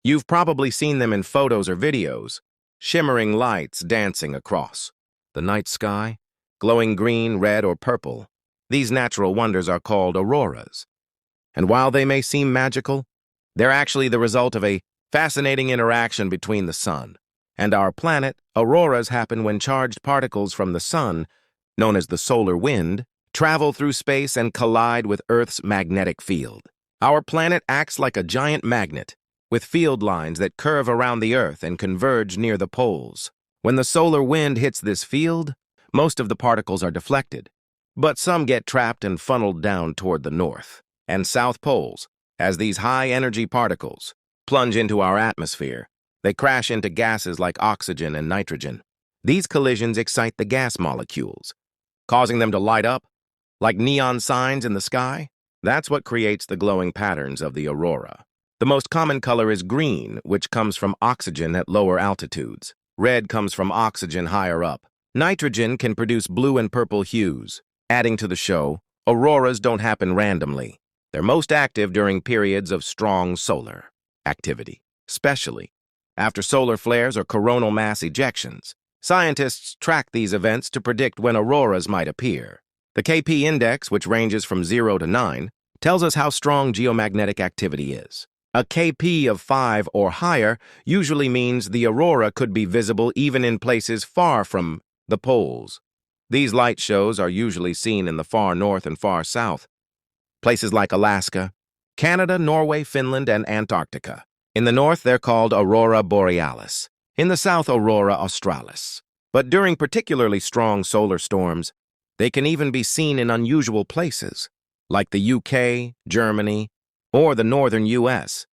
You've probably seen them in photos or videos, shimmering lights dancing across the night sky, glowing green, red, or purple. These natural wonders are called auroras. And while they may seem magical, they're actually the result of a fascinating interaction between the sun and our planet. Auroras happen when charged particles from the sun, known as the solar wind, travel through space and collide with Earth's magnetic field. Our planet acts like a giant magnet, with field lines that curve around the Earth and converge near the poles. When the solar wind hits this field, most of the particles are deflected, but some get trapped and funneled down toward the north and south poles. As these high-energy particles plunge into our atmosphere, they crash into gases like oxygen and nitrogen. These collisions excite the gas molecules, causing them to light up like neon signs in the sky. That's what creates the glowing patterns of the aurora. The most common color is green, which comes from oxygen at lower altitudes. Red comes from oxygen higher up. Nitrogen can produce blue and purple hues. Adding to the show, auroras don't happen randomly. They're most active during periods of strong solar activity, especially after solar flares or coronal mass ejections. Scientists track these events to predict when auroras might appear. The KP index, which ranges from 0 to 9, tells us how strong geomagnetic activity is. A KP of 5 or higher usually means the aurora could be visible even in places far from the poles. These light shows are usually seen in the far north and far south, places like Alaska, Canada, Norway, Finland, and Antarctica. In the north, they're called aurora borealis. In the south, aurora australis. But during particularly strong solar storms, they can even be seen in unusual places, like the UK, Germany, or the northern US.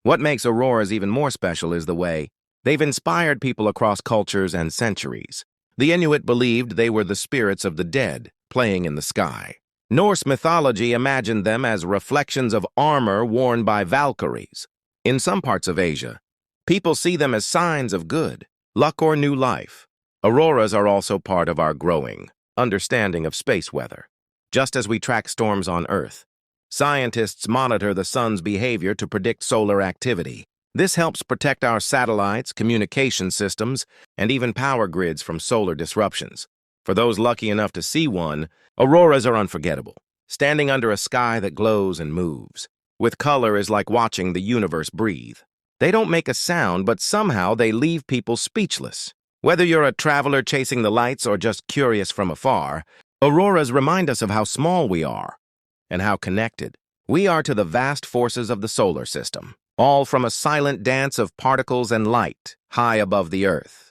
What makes auroras even more special is the way they've inspired people across cultures and centuries. The Inuit believed they were the spirits of the dead, playing in the sky. Norse mythology imagined them as reflections of armor worn by Valkyries. In some parts of Asia, people see them as signs of good, luck, or new life. Auroras are also part of our growing understanding of space weather. Just as we track storms on Earth, scientists monitor the sun's behavior to predict solar activity. This helps protect our satellites, communication systems, and even power grids from solar disruptions. For those lucky enough to see one, auroras are unforgettable. Standing under a sky that glows and moves with color is like watching the universe breathe. They don't make a sound, but somehow they leave people speechless. Whether you're a traveler chasing the lights or just curious from afar, auroras remind us of how small we are and how connected we are to the vast forces of the solar system, all from a silent dance of particles and light high above the Earth.